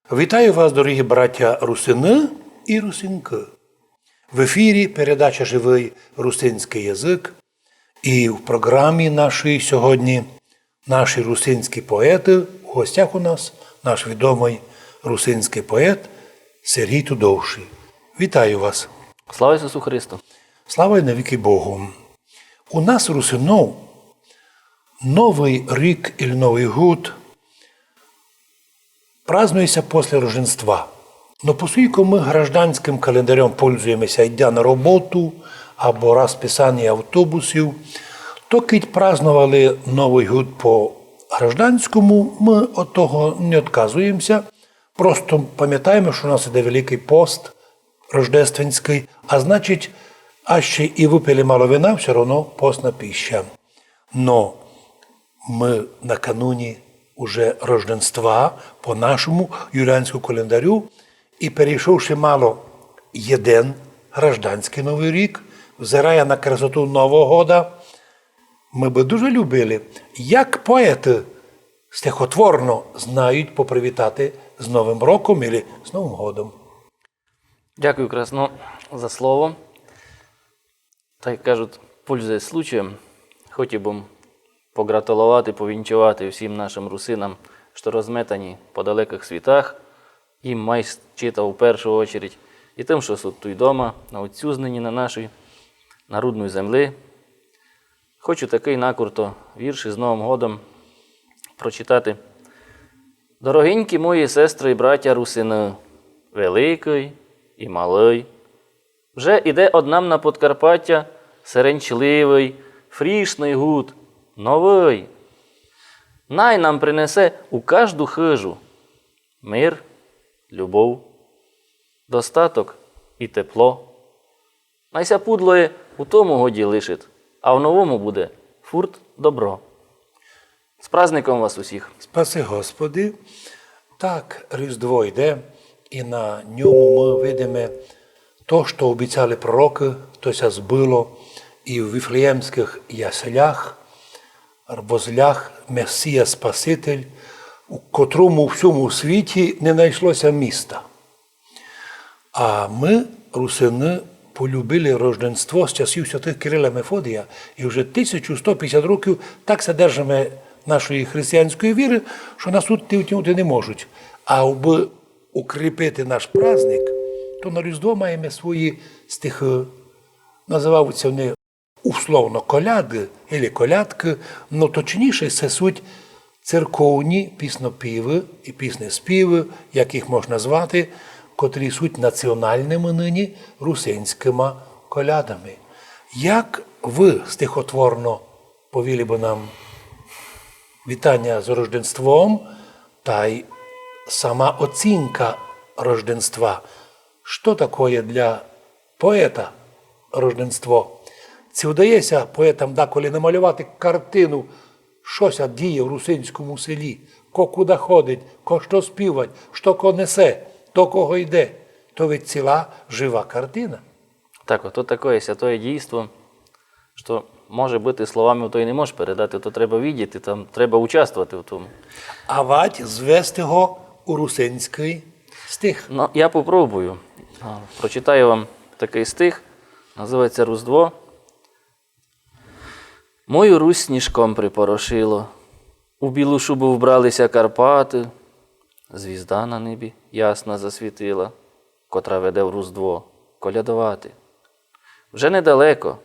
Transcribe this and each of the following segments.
Вітаю вас, дорогі браття русини і русинки. В ефірі передача «Живий русинський язик». І в програмі нашій сьогодні наші русинські поети. В гостях у нас наш відомий русинський поет Сергій Тудовший. Вітаю вас. Слава Ісусу Христу! Слава й навіки Богу. У нас, русинов, Новий рік или Новий год празднується після Рождества. Но поскольку ми гражданським календарем пользуємося, йдя на роботу або розписання автобусів, то кить празднували Новий год по гражданському, ми від того не відказуємося. Просто пам'ятаємо, що у нас іде Великий пост рождественський, а значить, а ще і випили мало вина, все одно постна пища. Но ми накануні уже Рождества по нашому юліанському календарю і перейшовши мало один гражданський Новий рік, взирає на красоту Нового года, ми би дуже любили, як поети стихотворно знають попривітати з Новим роком або з Новим годом. Дякую, красно, за слово. Так кажуть, пользуясь случаєм, хотів би погратулувати, повінчувати всім нашим русинам, що розметані по далеких світах, їм май читав в першу чергу, і тим, що тут і дома, на отцюзнені на нашій народної землі. Хочу такий накурто вірш із Новим годом прочитати. Дорогенькі мої сестри і браття русини, великий і малий, вже іде однам на Подкарпаття серенчливий, фрішний гуд, новий. Най нам принесе у кожну хижу мир, любов, достаток і тепло. Найся пудлоє у тому годі лишить, а в новому буде фурт добро. З праздником вас усіх! Спаси Господи! Так, Різдво йде, і на ньому ми видимо то, що обіцяли пророки, то ся збило і в віфлеємських яселях, возлях Месія Спаситель, у котрому у всьому світі не знайшлося міста. А ми, русини, полюбили Рождество з часів святих Кирила Мефодія, і вже 1150 років так се держимо нашої християнської віри, що нас тут втягнути не можуть. А аби укріпити наш праздник, то на Різдво маємо свої стихи. Називаються вони условно коляди або колядки, але точніше це суть церковні піснопіви і піснеспіви, як їх можна звати, котрі суть національними нині русинськими колядами. Як ви стихотворно повіли б нам вітання з Рождеством та й сама оцінка Рождества? Що таке для поета Рождество? Чи вдається поетам деколи намалювати картину, щось діє в русинському селі, ко куди ходить, ко що співать, що ко несе, до кого йде? То ведь ціла жива картина. Так, ото таке святое дійство, що може бути словами, то і не можеш передати, то треба видіти, там треба участвувати в тому. А вать звести його у русинський стих. Ну, я попробую. Прочитаю вам такий стих, називається «Різдво». Мою Русь сніжком припорошило, у білу шубу вбралися Карпати, звізда на небі ясна засвітила, котра веде в Різдво колядувати. Вже недалеко,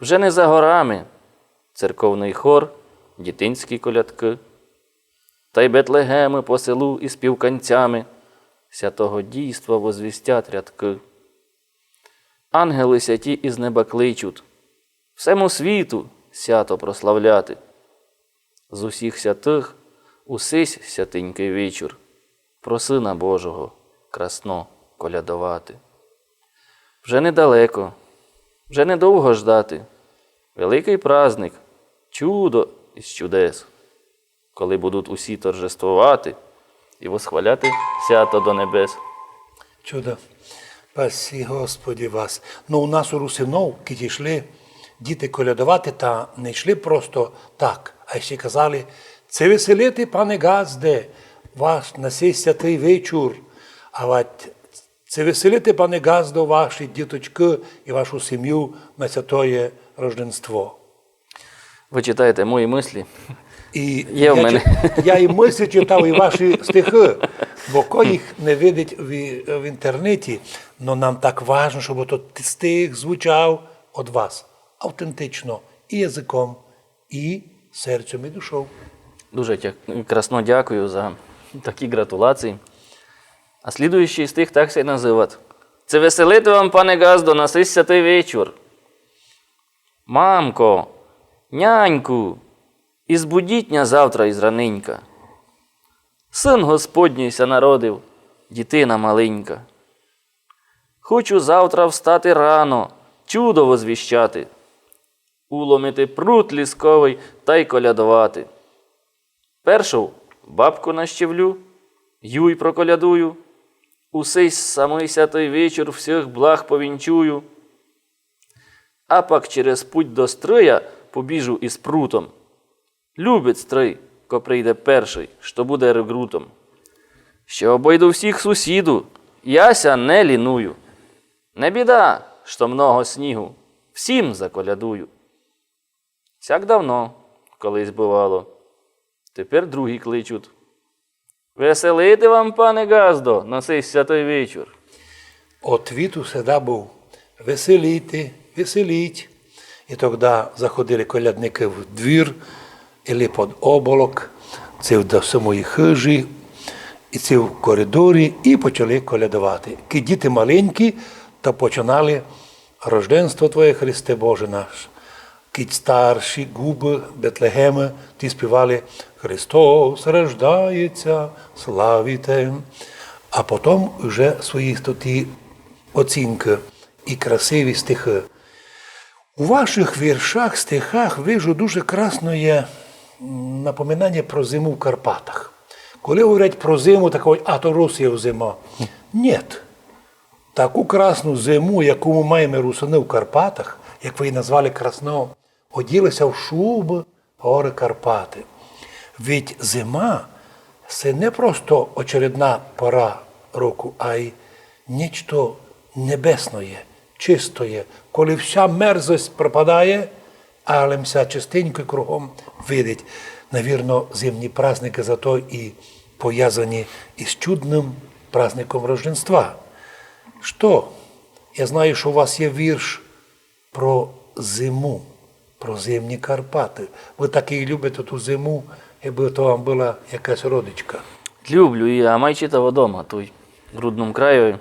вже не за горами, церковний хор, дітинські колядки, та й Бетлегеми по селу із співканцями святого дійства возвістять рядки. Ангели святі із неба кличуть, всему світу свято прославляти. З усіх святих усись святенький вечір, про Сина Божого красно колядувати. Вже недалеко, вже недовго ждати, великий праздник, чудо із чудес, коли будуть усі торжествувати і восхваляти свято до небес. Чудо. Спасі Господі вас. Ну, у нас у русинов, коли йшли діти колядувати, та не йшли просто так, а ще казали, це веселити, пане Газде, вас на сей святий вечір, а вать це веселити, пане Газдо, ваші діточки і вашу сім'ю на святоє Рождество. Ви читаєте мої мислі? І Є в мене. Я і мислі читав, і ваші стихи, бо ко їх не видить в інтернеті, але нам так важливо, щоб той стих звучав від вас автентично, і язиком, і серцем, і душою. Дуже красно дякую за такі гратулації. А слідуючий стих так се називає. Це веселити вам, пане Газдо, на сей святий вечір. Мамко, няньку, і збудіть ня завтра із раненька. Син Господній ся народив, дитина маленька. Хочу завтра встати рано, чудо возвіщати, уломити прут лісковий та й колядувати. Першу бабку нащевлю, юй проколядую, усей самий святий вечір всіх благ повінчую. А пак через путь до стрия побіжу із прутом. Любить стрий, ко прийде перший, що буде регрутом. Ще обойду всіх сусіду, яся не ліную. Не біда, що много снігу, всім заколядую. Сяк давно, колись бувало, тепер другі кличуть. Веселити вам, пане Газдо, на сей святий вечір. Отвіт усегда був веселіти, веселіть. І тоді заходили колядники в двір, або під оболок, це до самої хижі, і це в коридорі, і почали колядувати. Кі діти маленькі, то починали «Рожденство Твоє, Христе Боже наш». Кі старші губи Бетлегеми, ті співали «Христос рождається, славіте». А потім вже свої ті оцінки і красиві стихи. У ваших віршах, стихах, вижу дуже красно є напоминання про зиму в Карпатах. Коли говорять про зиму, так говорять, а то Росія зима. Ні. Таку красну зиму, яку ми маємо русини в Карпатах, як ви її назвали красно, оділися в шуби гори Карпати. Ведь зима – це не просто очередна пора року, а й нечто небесне, чистое, коли вся мерзость пропадає, але вся чистенько кругом видить. Навірно, зимні праздники зато і пов'язані із чудним праздником Рождества. Що? Я знаю, що у вас є вірш про зиму, про зимні Карпати. Ви так і любите ту зиму, якби то вам була якась родичка. Люблю її, а май читав вдома, той в Грудному краю.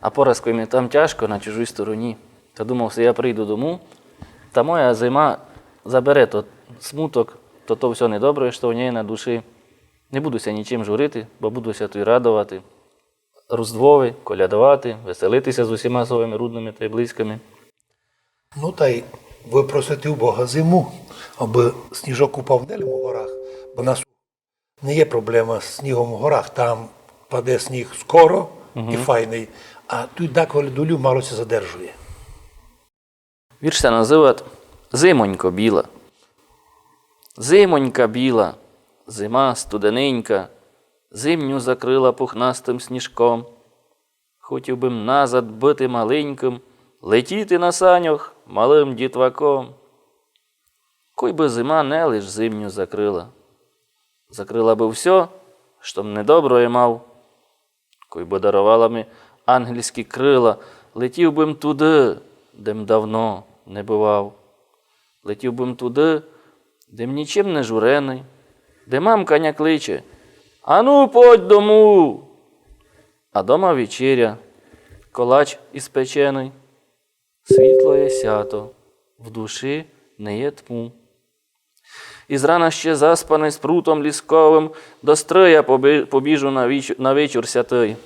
А поразку мені там тяжко, на чужій стороні. Та думав, що я прийду дому, та моя зима забере то смуток, то все недобре, що в неї на душі. Не будуся нічим журити, бо будуся то й радувати. Різдвові, колядувати, веселитися з усіма своїми рідними та й близькими. Ну, та й ви просите у Бога зиму, аби сніжок упав далі в горах, бо у нас не є проблема з снігом в горах, там паде сніг скоро і файний, а тут деколи долю мало се задержує. Вірш се називає «Зимонько біла». Зимонька біла, зима студененька, зимню закрила пухнастим сніжком. Хотів би назад бити маленьким, летіти на санях малим дітваком. Кой би зима не лиш зимню закрила. Закрила би все, що б недоброе мав. Кой би дарувала ми ангельські крила, летів бим туди, де-м давно не бував. Летів бим туди, де-м нічим не журений, де мамка не кличе: «Ану, подь дому!» А дома вечеря, колач іспечений, світло є сято, в душі не є тьму. І зрана ще заспаний з прутом лісковим, до стрия побіжу на вечір святий.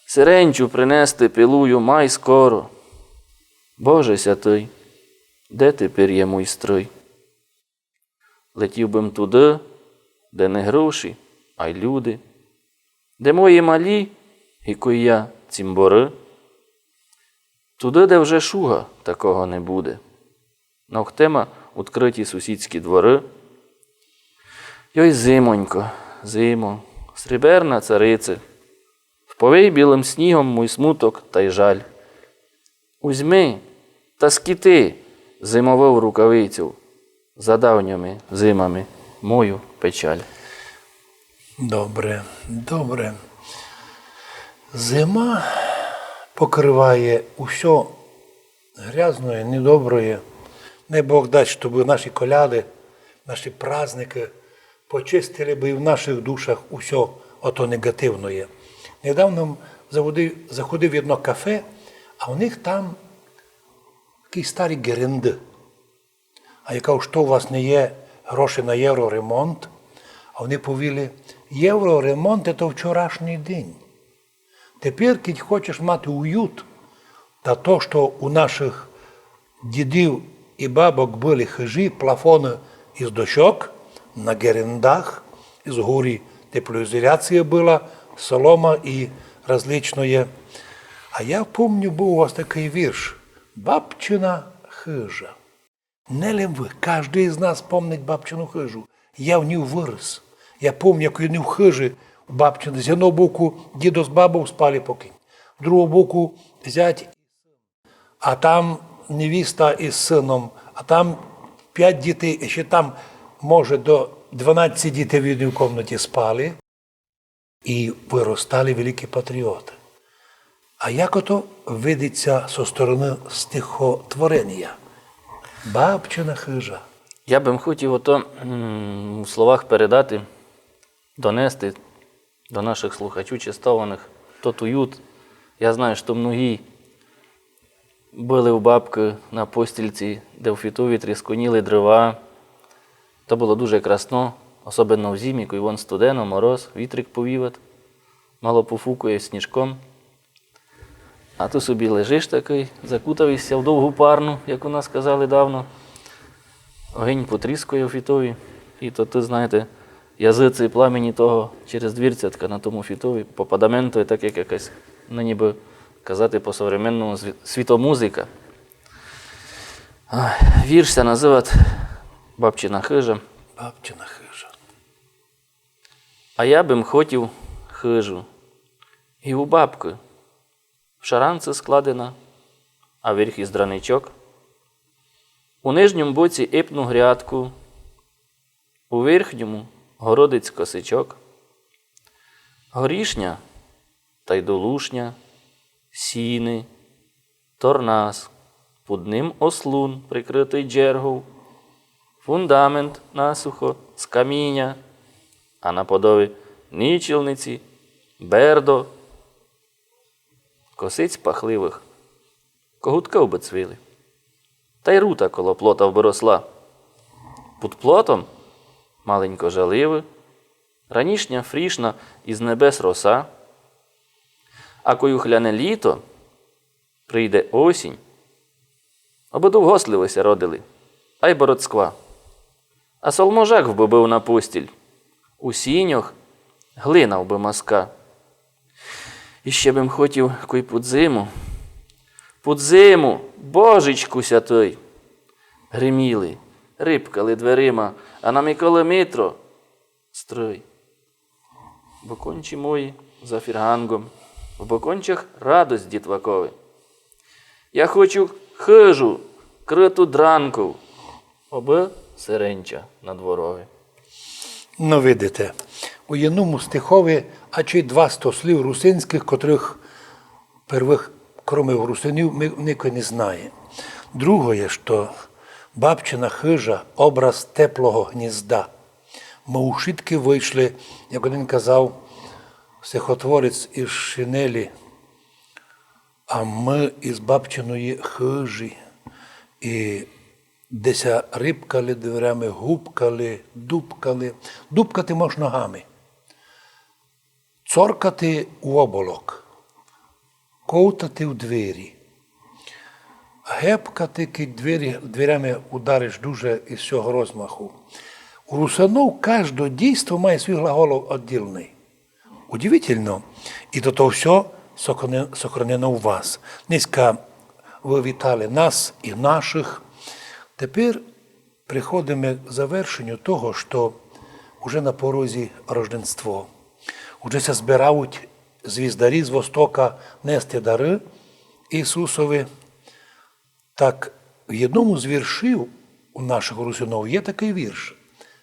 Сиренчу принести пилую май скоро. Боже святий, де тепер є мій стрий? Летів бим туди, де не гроші, а й люди, де мої малі, і кой я цімбори. Туди, де вже шуга такого не буде. Навхтема відкриті сусідські двори. Йой, зимонько, зимо, сріберна царице, вповий білим снігом мой смуток та й жаль. Узьми та скіти зимову рукавицю за давніми зимами мою печаль. Добре, добре. Зима покриває усе грязне, недобре. Не Бог дасть, щоб наші коляди, наші праздники почистили би і в наших душах усе ото негативне. Недавно заходив в одно кафе, а у них там такий старий геренди. А я кажу, що у вас не є гроші на євроремонт? А вони повіли, євроремонт – це вчорашній день. Тепер, коли хочеш мати уют, та то, що у наших дідів і бабок були хижі, плафони із дощок, на герендах, із горі теплоізоляція була, солома і различне. А я пам'ятаю, був у вас такий вірш «Бабчина хижа». Не ли ви? Кожен з нас пам'ятає бабчину хижу. Я в ній вирос. Я пам'ятаю, як я не в хижі у бабчини. З одного боку дідо з бабою спали покинь. З другого боку зять, а там невіста із сином, а там 5 дітей, і ще там, може, до 12 дітей в одній кімнаті спали. І виростали великі патріоти. А як ото видиться зі сторони стихотворення? Бабчина хижа. Я б хотів ото у словах передати, донести до наших слухачів чистованих тот уют. Я знаю, що многі були у бабки на постільці, де в фітові трісконіли дрова. То було дуже красно, особливо в зимі, коли вон студено, мороз, вітрик повіват, мало пофукує сніжком. А ти собі лежиш такий, закутавишся в довгу парну, як у нас казали давно. Огінь потріскує в фітові, і то ти, знаєте, язиці і пламені того через двірцятка на тому фітові попадаментує, так як якась, ну ніби казати по-современному, світомузика. Вірш ся називає «Бабчина хижа». Бабчина хижа. А я б хотів хижу. І у бабки в шаранці складена, а верх із драничок. У нижньому боці іпну грядку, у верхньому городець косичок. Горішня та й долушня, сіни, торнас, під ним ослун, прикритий джергов, фундамент насухо з каміння, а на подові нічілниці, бердо, косиць пахливих, когутка обецвили. Та й рута коло плота вборосла. Під плотом маленько жаливи, ранішня фрішна із небес роса, а кою хляне літо, прийде осінь, ободовгосливися родили, а й бородсква. А солможак вбив на постіль, у сіньох глина вби маска. І ще б хотів кой під зиму, божечку сятой, гриміли, рибкали дверима, а на Миколи Митро строй. Бокончі мої за фіргангом, в бокончах радость дітвакови. Я хочу хижу, криту дранку, оби сиренча на дворові. Ну, видите, у єдному стихові, а чи 200 слів русинських, котрих первих, кроме русинів, ніхто не знає. Друге, що бабчина хижа – образ теплого гнізда. Ми у шитки вийшли, як один казав, стихотворець із шинелі, а ми із бабчиної хижі. І десь рибкали дверями, гупкали, дубкали. Дубкати можна ногами. Цоркати у оболок. Ковтати в двері. Гепкати, коли дверями удариш дуже із цього розмаху. У русинов кожне дійство має свій глагол віддільний. Удивительно. І то все сохранено у вас. Низько ви вітали нас і наших. Тепер приходимо к завершенню того, що уже на порозі Рождество. Уже се збирають звіздарі з Востока нести дари Ісусові. Так, в одному з віршів у наших русинов є такий вірш,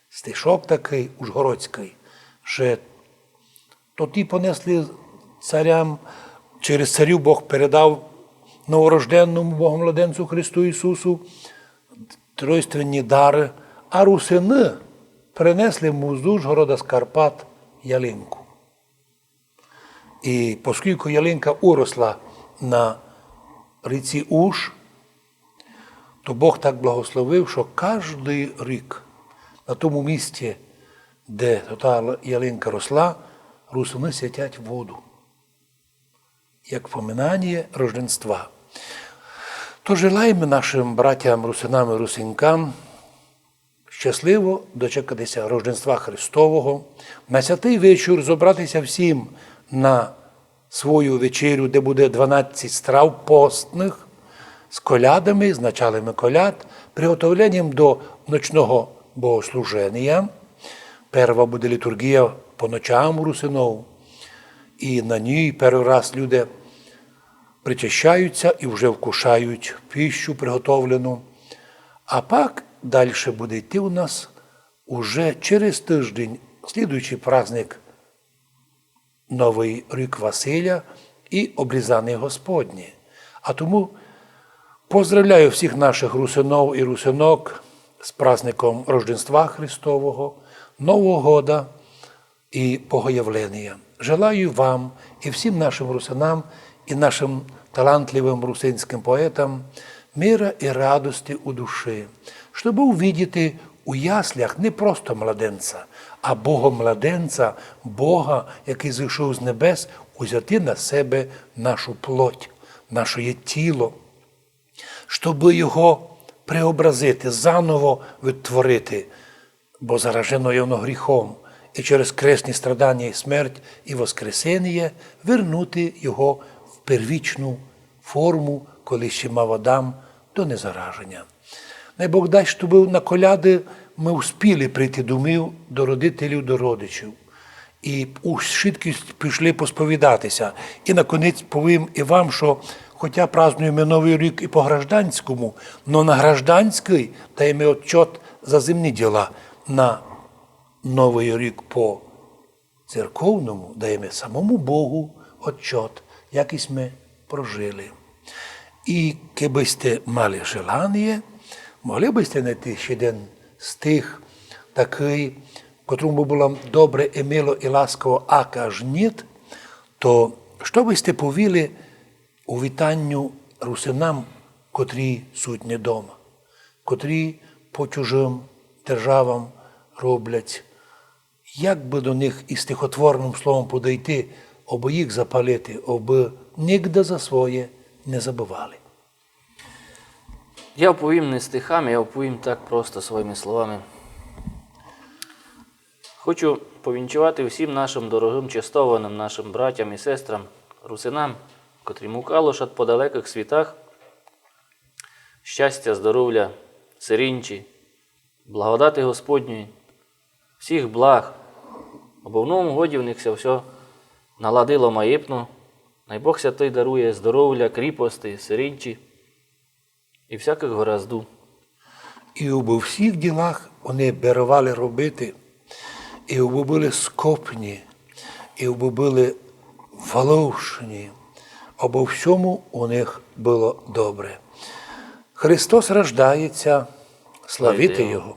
стишок такий ужгородський, що то ті понесли царям, через царів Бог передав новорожденному Богомладенцю Христу Ісусу тройственні дари, а русини принесли йому з Ужгорода, з Карпат ялинку. І оскільки ялинка уросла на ріці Уж, то Бог так благословив, що кожен рік на тому місці, де та ялинка росла, русини святять воду, як поминання Рождества. То желаємо нашим братям, русинам і русинкам щасливо дочекатися Рождества Христового, на святий вечір зібратися всім на свою вечерю, де буде 12 страв постних, з колядами, з началами коляд, приготовленням до ночного богослуження. Перша буде літургія по ночам у русинов, і на ній перший раз люди причащаються і вже вкушають пищу приготовлену. А пак далі буде йти у нас уже через тиждень слідуючий праздник Новий рік Василя і обрізання Господнє. А тому поздравляю всіх наших русинов і русинок з праздником Рождества Христового, Нового года і Богоявлення. Желаю вам і всім нашим русинам, і нашим талантливим русинським поетам мира і радості у душі, щоб увидіти у яслях не просто младенця, а Бога-младенця, Бога, який зійшов з небес, узяти на себе нашу плоть, наше тіло, щоб його преобразити, заново відтворити, бо заражено воно гріхом, і через кресні страдання і смерть і воскресення вернути його в первічну форму, коли ще мав Адам до незараження. Най Бог дасть, щоб на коляди ми успіли прийти до родителів, до родичів. І у швидкість пішли посповідатися. І наконець повім і вам, що хоча празднуємо Новий рік і по гражданському, но на гражданський даємо отчет за земні діла. На Новий рік по церковному даємо самому Богу отчет, якісь ми прожили. І коли сте мали желання, могли б сте знайти ще один стих такий, котрому було добре і мило і ласково, ака ж ніт, то що би сте повіли у вітанню русинам, котрі суть не дома, котрі по чужим державам роблять, як би до них і стихотворним словом подойти, аби їх запалити, аби нігде за своє не забували. Я оповім не стихами, я оповім так просто своїми словами. Хочу повінчувати всім нашим дорогим частованим, нашим братям і сестрам, русинам, котрі мукалошать по далеких світах, щастя, здоров'я, сирінчі, благодати Господньої, всіх благ, бо в новому годі в них все наладило маєпно, най Бог Святий дарує здоров'я, кріпості, сирінчі і всяких горазду. І у всіх ділах вони берували робити, і були скопні, і були волошні, обо всьому у них було добре. Христос рождається, славити Його.